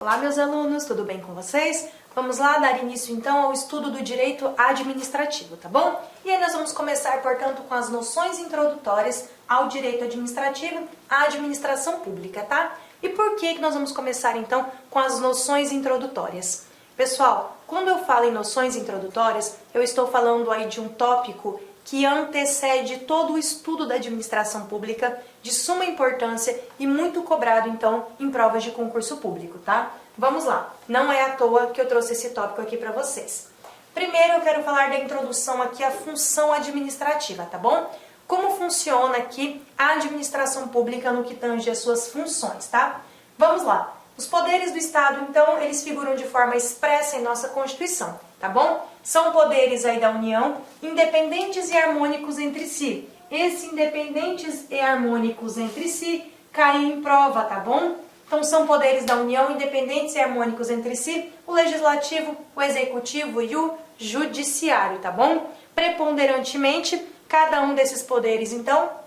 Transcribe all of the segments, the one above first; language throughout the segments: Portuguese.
Olá, meus alunos, tudo bem com vocês? Vamos lá dar início então ao estudo do direito administrativo, tá bom? E aí nós vamos começar, portanto, com as noções introdutórias ao direito administrativo, à administração pública, tá? E por que nós vamos começar então com as noções introdutórias? Pessoal, quando eu falo em noções introdutórias, eu estou falando aí de um tópico que antecede todo o estudo da administração pública, de suma importância e muito cobrado, então, em provas de concurso público, tá? Vamos lá, não é à toa que eu trouxe esse tópico aqui para vocês. Primeiro eu quero falar da introdução aqui à função administrativa, tá bom? Como funciona aqui a administração pública no que tange as suas funções, tá? Vamos lá. Os poderes do Estado, então, eles figuram de forma expressa em nossa Constituição, tá bom? São poderes aí da União, independentes e harmônicos entre si. Esses independentes e harmônicos entre si caem em prova, tá bom? Então, são poderes da União, independentes e harmônicos entre si, o Legislativo, o Executivo e o Judiciário, tá bom? Preponderantemente, cada um desses poderes, então,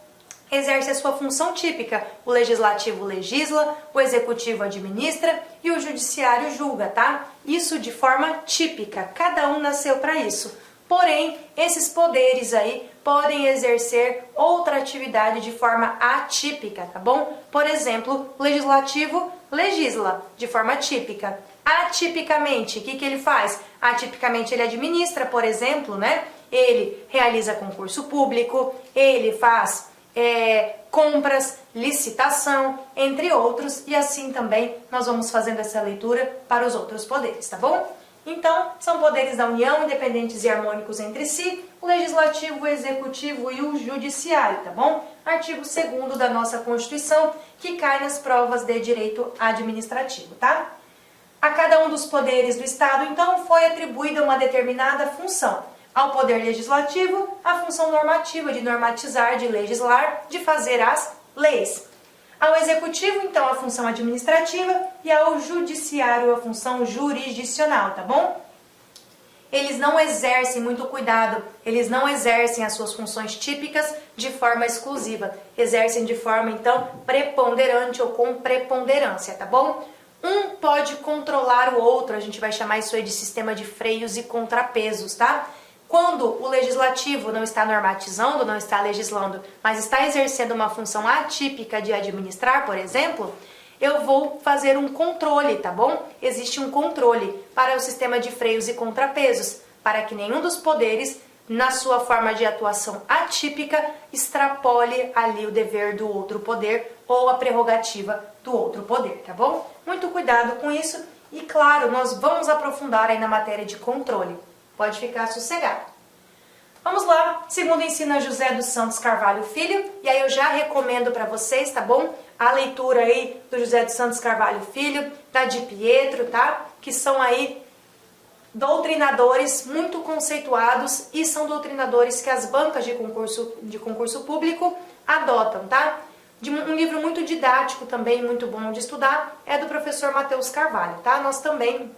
exerce a sua função típica. O Legislativo legisla, o Executivo administra e o Judiciário julga, tá? Isso de forma típica, cada um nasceu para isso. Porém, esses poderes aí podem exercer outra atividade de forma atípica, tá bom? Por exemplo, o Legislativo legisla de forma típica. Atipicamente, o que ele faz? Atipicamente ele administra, por exemplo, né? Ele realiza concurso público, ele faz compras, licitação, entre outros, e assim também nós vamos fazendo essa leitura para os outros poderes, tá bom? Então, são poderes da União, independentes e harmônicos entre si, o Legislativo, o Executivo e o Judiciário, tá bom? Artigo 2º da nossa Constituição, que cai nas provas de direito administrativo, tá? A cada um dos poderes do Estado, então, foi atribuída uma determinada função. Ao Poder Legislativo, a função normativa de normatizar, de legislar, de fazer as leis. Ao Executivo, então, a função administrativa e ao Judiciário, a função jurisdicional, tá bom? Eles não exercem, muito cuidado, eles não exercem as suas funções típicas de forma exclusiva. Exercem de forma, então, preponderante ou com preponderância, tá bom? Um pode controlar o outro, a gente vai chamar isso aí de sistema de freios e contrapesos, tá? Quando o Legislativo não está normatizando, não está legislando, mas está exercendo uma função atípica de administrar, por exemplo, eu vou fazer um controle, tá bom? Existe um controle para o sistema de freios e contrapesos, para que nenhum dos poderes, na sua forma de atuação atípica, extrapole ali o dever do outro poder ou a prerrogativa do outro poder, tá bom? Muito cuidado com isso e, claro, nós vamos aprofundar aí na matéria de controle. Pode ficar sossegado. Vamos lá, segundo ensina José dos Santos Carvalho Filho, e aí eu já recomendo para vocês, tá bom? A leitura aí do José dos Santos Carvalho Filho, da Di Pietro, tá? Que são aí doutrinadores muito conceituados e são doutrinadores que as bancas de concurso público adotam, tá? Um livro muito didático também, muito bom de estudar, é do professor Matheus Carvalho, tá? Nós também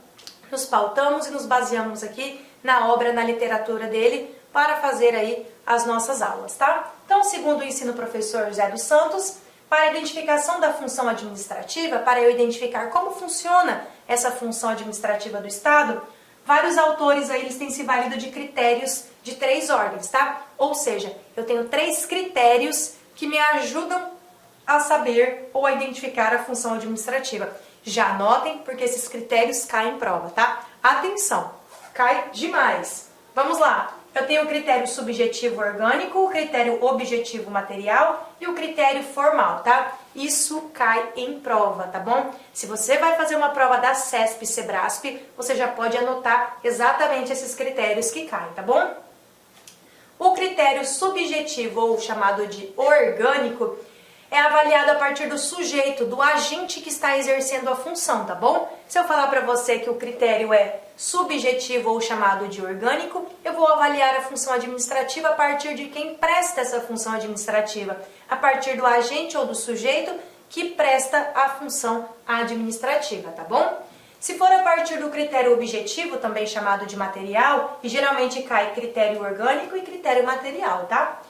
nos pautamos e nos baseamos aqui na obra, na literatura dele, para fazer aí as nossas aulas, tá? Então, segundo o ensino professor José dos Santos, para a identificação da função administrativa, para eu identificar como funciona essa função administrativa do Estado, vários autores aí eles têm se valido de critérios de 3 ordens, tá? Ou seja, eu tenho 3 critérios que me ajudam a saber ou a identificar a função administrativa. Já anotem, porque esses critérios caem em prova, tá? Atenção, cai demais. Vamos lá. Eu tenho o critério subjetivo orgânico, o critério objetivo material e o critério formal, tá? Isso cai em prova, tá bom? Se você vai fazer uma prova da CESP e Sebrasp, você já pode anotar exatamente esses critérios que caem, tá bom? O critério subjetivo, ou chamado de orgânico, é avaliado a partir do sujeito, do agente que está exercendo a função, tá bom? Se eu falar para você que o critério é subjetivo ou chamado de orgânico, eu vou avaliar a função administrativa a partir de quem presta essa função administrativa, a partir do agente ou do sujeito que presta a função administrativa, tá bom? Se for a partir do critério objetivo, também chamado de material, e geralmente cai critério orgânico e critério material, tá?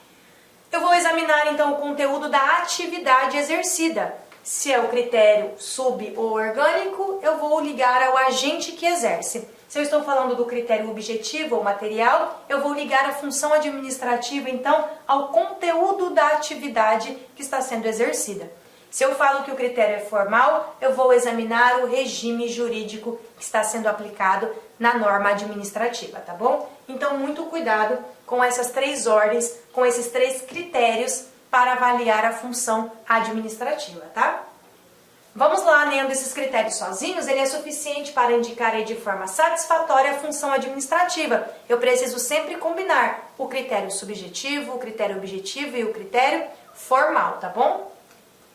Eu vou examinar então o conteúdo da atividade exercida. Se é o critério sub ou orgânico, eu vou ligar ao agente que exerce. Se eu estou falando do critério objetivo ou material, eu vou ligar a função administrativa, então, ao conteúdo da atividade que está sendo exercida. Se eu falo que o critério é formal, eu vou examinar o regime jurídico que está sendo aplicado na norma administrativa, tá bom? Então, muito cuidado com essas três ordens, com esses três critérios para avaliar a função administrativa, tá? Vamos lá, lendo esses critérios sozinhos, ele é suficiente para indicar aí de forma satisfatória a função administrativa. Eu preciso sempre combinar o critério subjetivo, o critério objetivo e o critério formal, tá bom?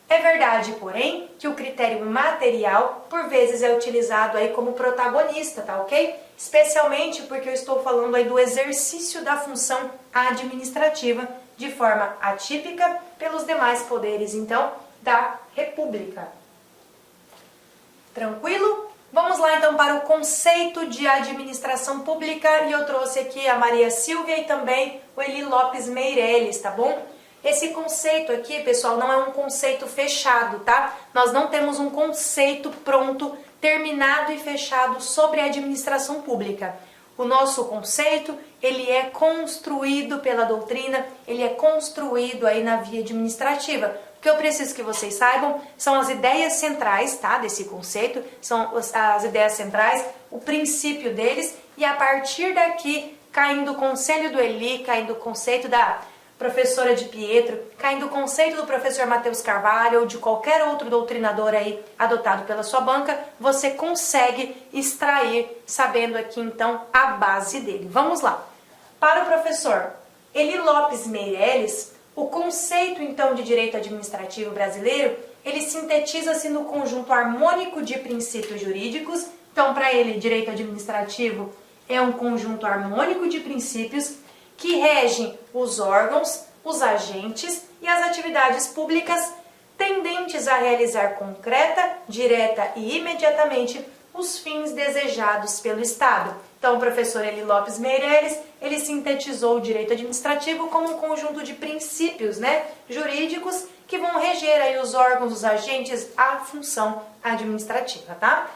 É verdade, porém, que o critério material, por vezes, é utilizado aí como protagonista, tá ok? Especialmente porque eu estou falando aí do exercício da função administrativa de forma atípica pelos demais poderes, então, da República. Tranquilo? Vamos lá, então, para o conceito de administração pública, e eu trouxe aqui a Maria Silvia e também o Eli Lopes Meirelles, tá bom? Esse conceito aqui, pessoal, não é um conceito fechado, tá? Nós não temos um conceito pronto, terminado e fechado sobre a administração pública. O nosso conceito, ele é construído pela doutrina, ele é construído aí na via administrativa. O que eu preciso que vocês saibam são as ideias centrais, tá, desse conceito, são as ideias centrais, o princípio deles, e a partir daqui, caindo o conselho do Eli, caindo o conceito da professora de Pietro, caindo o conceito do professor Matheus Carvalho ou de qualquer outro doutrinador aí adotado pela sua banca, você consegue extrair, sabendo aqui então a base dele. Vamos lá. Para o professor Eli Lopes Meirelles, o conceito então de direito administrativo brasileiro, ele sintetiza-se no conjunto harmônico de princípios jurídicos. Então, para ele, direito administrativo é um conjunto harmônico de princípios que regem os órgãos, os agentes e as atividades públicas tendentes a realizar concreta, direta e imediatamente os fins desejados pelo Estado. Então, o professor Eli Lopes Meirelles, ele sintetizou o direito administrativo como um conjunto de princípios, jurídicos que vão reger aí os órgãos, os agentes, a função administrativa, tá?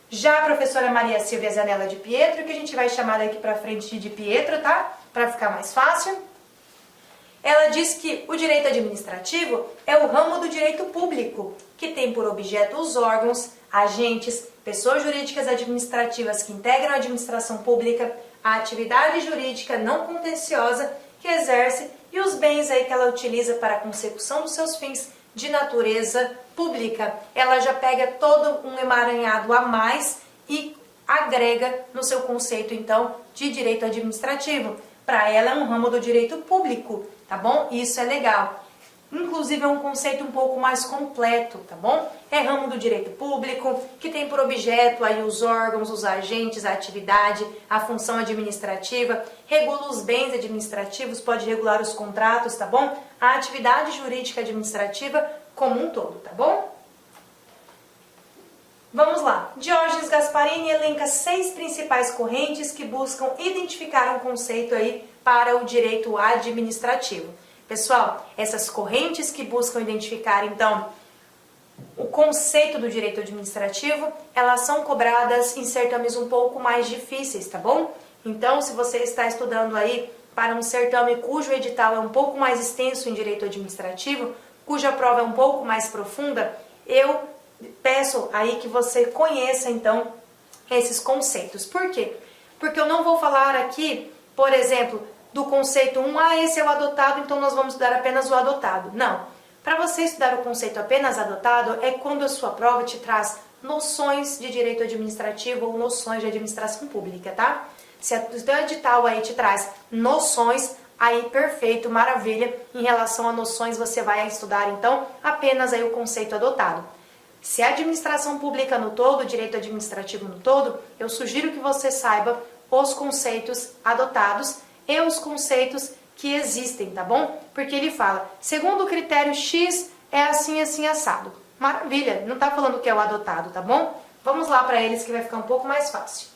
Já a professora Maria Silvia Zanella de Pietro, que a gente vai chamar daqui para frente de Pietro, tá? Para ficar mais fácil. Ela diz que o direito administrativo é o ramo do direito público, que tem por objeto os órgãos, agentes, pessoas jurídicas administrativas que integram a administração pública, a atividade jurídica não contenciosa que exerce e os bens aí que ela utiliza para a consecução dos seus fins de natureza pública. Ela já pega todo um emaranhado a mais e agrega no seu conceito, então, de direito administrativo. Para ela é um ramo do direito público, tá bom? Isso é legal. Inclusive é um conceito um pouco mais completo, tá bom? É ramo do direito público, que tem por objeto aí os órgãos, os agentes, a atividade, a função administrativa, regula os bens administrativos, pode regular os contratos, tá bom? A atividade jurídica administrativa como um todo, tá bom? Vamos lá. Diógenes Gasparini elenca 6 principais correntes que buscam identificar um conceito aí para o direito administrativo. Pessoal, essas correntes que buscam identificar, então, o conceito do direito administrativo, elas são cobradas em certames um pouco mais difíceis, tá bom? Então, se você está estudando aí para um certame cujo edital é um pouco mais extenso em direito administrativo, cuja prova é um pouco mais profunda, eu peço aí que você conheça, então, esses conceitos. Por quê? Porque eu não vou falar aqui, por exemplo, do conceito 1, esse é o adotado, então nós vamos estudar apenas o adotado. Não. Para você estudar o conceito apenas adotado, é quando a sua prova te traz noções de direito administrativo ou noções de administração pública, tá? Se o teu edital aí te traz noções, aí perfeito, maravilha. Em relação a noções, você vai estudar, então, apenas aí o conceito adotado. Se a administração pública no todo, direito administrativo no todo, eu sugiro que você saiba os conceitos adotados e os conceitos que existem, tá bom? Porque ele fala, segundo o critério X, é assim, assim, assado. Maravilha, não tá falando que é o adotado, tá bom? Vamos lá para eles que vai ficar um pouco mais fácil.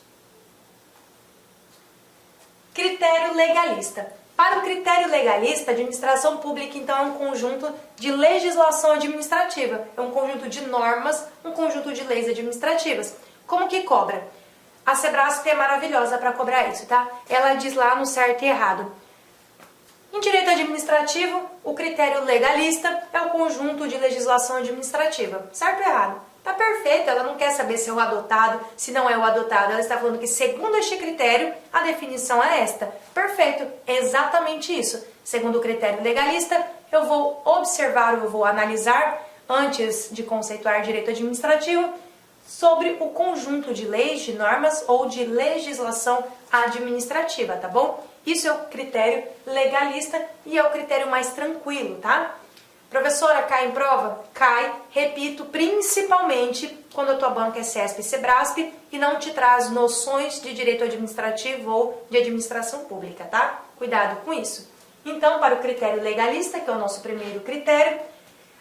Critério legalista. Para o critério legalista, a administração pública, então, é um conjunto de legislação administrativa, é um conjunto de normas, um conjunto de leis administrativas. Como que cobra? A Sebrasp é maravilhosa para cobrar isso, tá? Ela diz lá no certo e errado. Em direito administrativo, o critério legalista é o conjunto de legislação administrativa. Certo ou errado? Tá perfeito, ela não quer saber se é o adotado, se não é o adotado. Ela está falando que, segundo este critério, a definição é esta. Perfeito, é exatamente isso. Segundo o critério legalista, eu vou observar, eu vou analisar, antes de conceituar direito administrativo, sobre o conjunto de leis, de normas ou de legislação administrativa, tá bom? Isso é o critério legalista e é o critério mais tranquilo, tá? Professora, cai em prova? Cai, repito, principalmente quando a tua banca é CESP e Sebrasp e não te traz noções de direito administrativo ou de administração pública, tá? Cuidado com isso. Então, para o critério legalista, que é o nosso primeiro critério,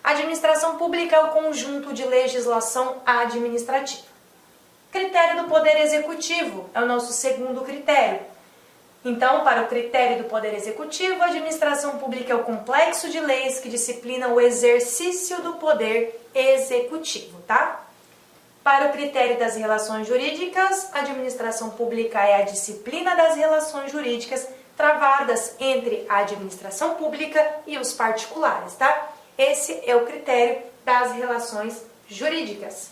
a administração pública é o conjunto de legislação administrativa. Critério do Poder Executivo é o nosso segundo critério. Então, para o critério do Poder Executivo, a administração pública é o complexo de leis que disciplinam o exercício do poder executivo, tá? Para o critério das relações jurídicas, a administração pública é a disciplina das relações jurídicas travadas entre a administração pública e os particulares, tá? Esse é o critério das relações jurídicas.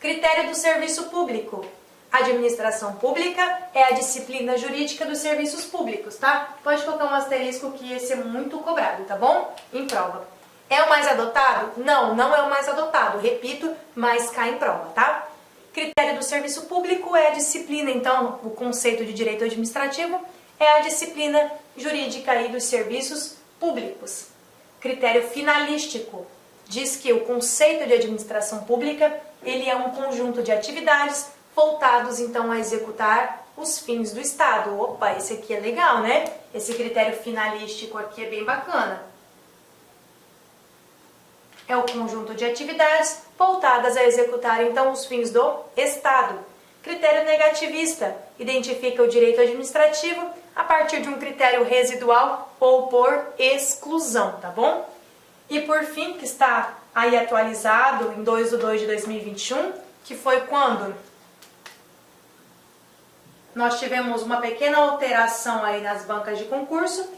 Critério do serviço público. A administração pública é a disciplina jurídica dos serviços públicos, tá? Pode colocar um asterisco que esse é muito cobrado, tá bom? Em prova. É o mais adotado? Não, não é o mais adotado. Repito, mas cai em prova, tá? Critério do serviço público é a disciplina, então, o conceito de direito administrativo é a disciplina jurídica aí dos serviços públicos. Critério finalístico diz que o conceito de administração pública, ele é um conjunto de atividades voltados, então, a executar os fins do Estado. Opa, esse aqui é legal, né? Esse critério finalístico aqui é bem bacana. É o conjunto de atividades voltadas a executar, então, os fins do Estado. Critério negativista identifica o direito administrativo a partir de um critério residual ou por exclusão, tá bom? E por fim, que está aí atualizado em 2/2/2021, que foi quando nós tivemos uma pequena alteração aí nas bancas de concurso,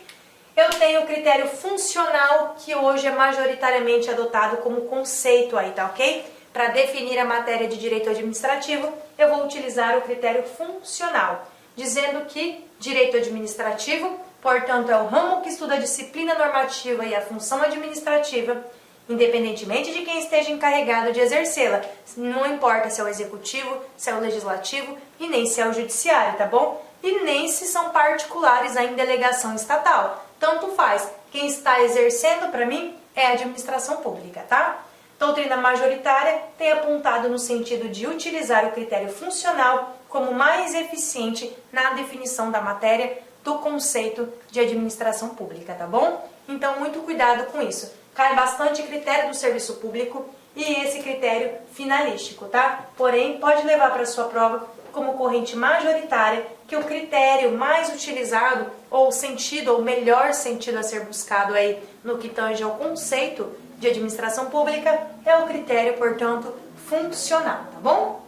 eu tenho o critério funcional, que hoje é majoritariamente adotado como conceito aí, tá ok? Para definir a matéria de direito administrativo, eu vou utilizar o critério funcional, dizendo que direito administrativo, portanto, é o ramo que estuda a disciplina normativa e a função administrativa, independentemente de quem esteja encarregado de exercê-la. Não importa se é o executivo, se é o legislativo e nem se é o judiciário, tá bom? E nem se são particulares em delegação estatal. Tanto faz. Quem está exercendo, para mim, é a administração pública, tá? Doutrina majoritária tem apontado no sentido de utilizar o critério funcional como mais eficiente na definição da matéria do conceito de administração pública, tá bom? Então, muito cuidado com isso. Cai bastante critério do serviço público e esse critério finalístico, tá? Porém, pode levar para a sua prova como corrente majoritária que o critério mais utilizado, ou sentido, ou melhor sentido a ser buscado aí no que tange ao conceito de administração pública, é o critério, portanto, funcional, tá bom?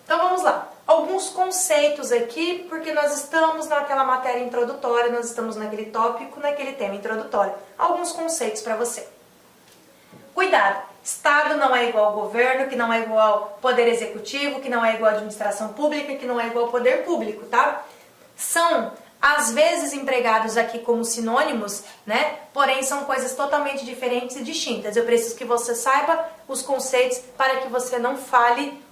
Então vamos lá. Alguns conceitos aqui, porque nós estamos naquela matéria introdutória, nós estamos naquele tópico, naquele tema introdutório. Alguns conceitos para você. Cuidado! Estado não é igual ao governo, que não é igual ao poder executivo, que não é igual à administração pública, que não é igual ao poder público, tá? São, às vezes, empregados aqui como sinônimos, né? Porém, são coisas totalmente diferentes e distintas. Eu preciso que você saiba os conceitos para que você não fale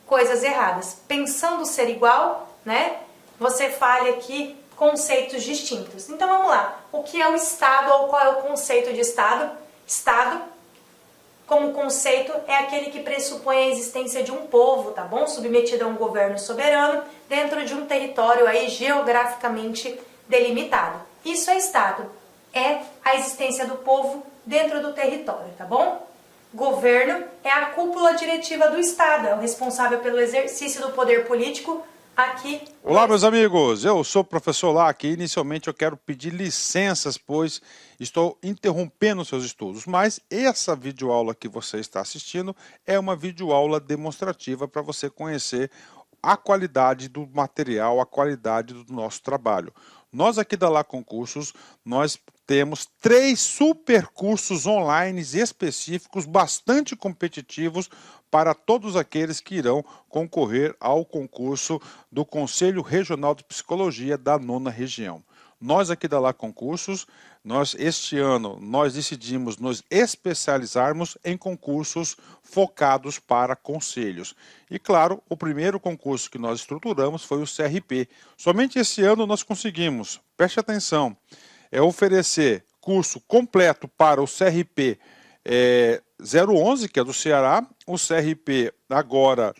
coisas erradas. Pensando ser igual, né? Você fale aqui conceitos distintos. Então, vamos lá. O que é o Estado ou qual é o conceito de Estado? Estado, como conceito, é aquele que pressupõe a existência de um povo, tá bom? Submetido a um governo soberano dentro de um território aí geograficamente delimitado. Isso é Estado. É a existência do povo dentro do território, tá bom? Governo é a cúpula diretiva do Estado, é o responsável pelo exercício do poder político aqui. Olá, meus amigos, eu sou o professor Lac e inicialmente eu quero pedir licenças, pois estou interrompendo seus estudos, mas essa videoaula que você está assistindo é uma videoaula demonstrativa para você conhecer a qualidade do material, a qualidade do nosso trabalho. Nós aqui da Lá Concursos, nós temos 3 super cursos online específicos, bastante competitivos para todos aqueles que irão concorrer ao concurso do Conselho Regional de Psicologia da 9ª Região. Nós aqui da Lá Concursos, este ano, nós decidimos nos especializarmos em concursos focados para conselhos. E claro, o primeiro concurso que nós estruturamos foi o CRP. Somente esse ano nós conseguimos, preste atenção, oferecer curso completo para o CRP 011, que é do Ceará, o CRP agora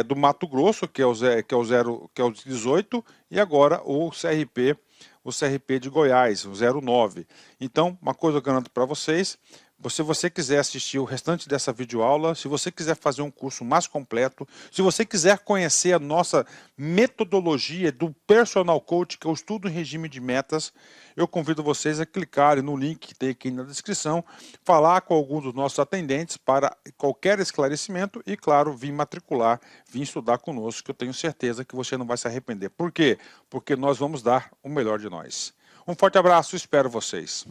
do Mato Grosso, que é o 18, e agora o CRP de Goiás, o 09. Então, uma coisa eu garanto para vocês, se você quiser assistir o restante dessa videoaula, se você quiser fazer um curso mais completo, se você quiser conhecer a nossa metodologia do Personal Coach, que eu estudo em regime de metas, eu convido vocês a clicarem no link que tem aqui na descrição, falar com algum dos nossos atendentes para qualquer esclarecimento e, claro, vir matricular, vir estudar conosco, que eu tenho certeza que você não vai se arrepender. Por quê? Porque nós vamos dar o melhor de nós. Um forte abraço, espero vocês.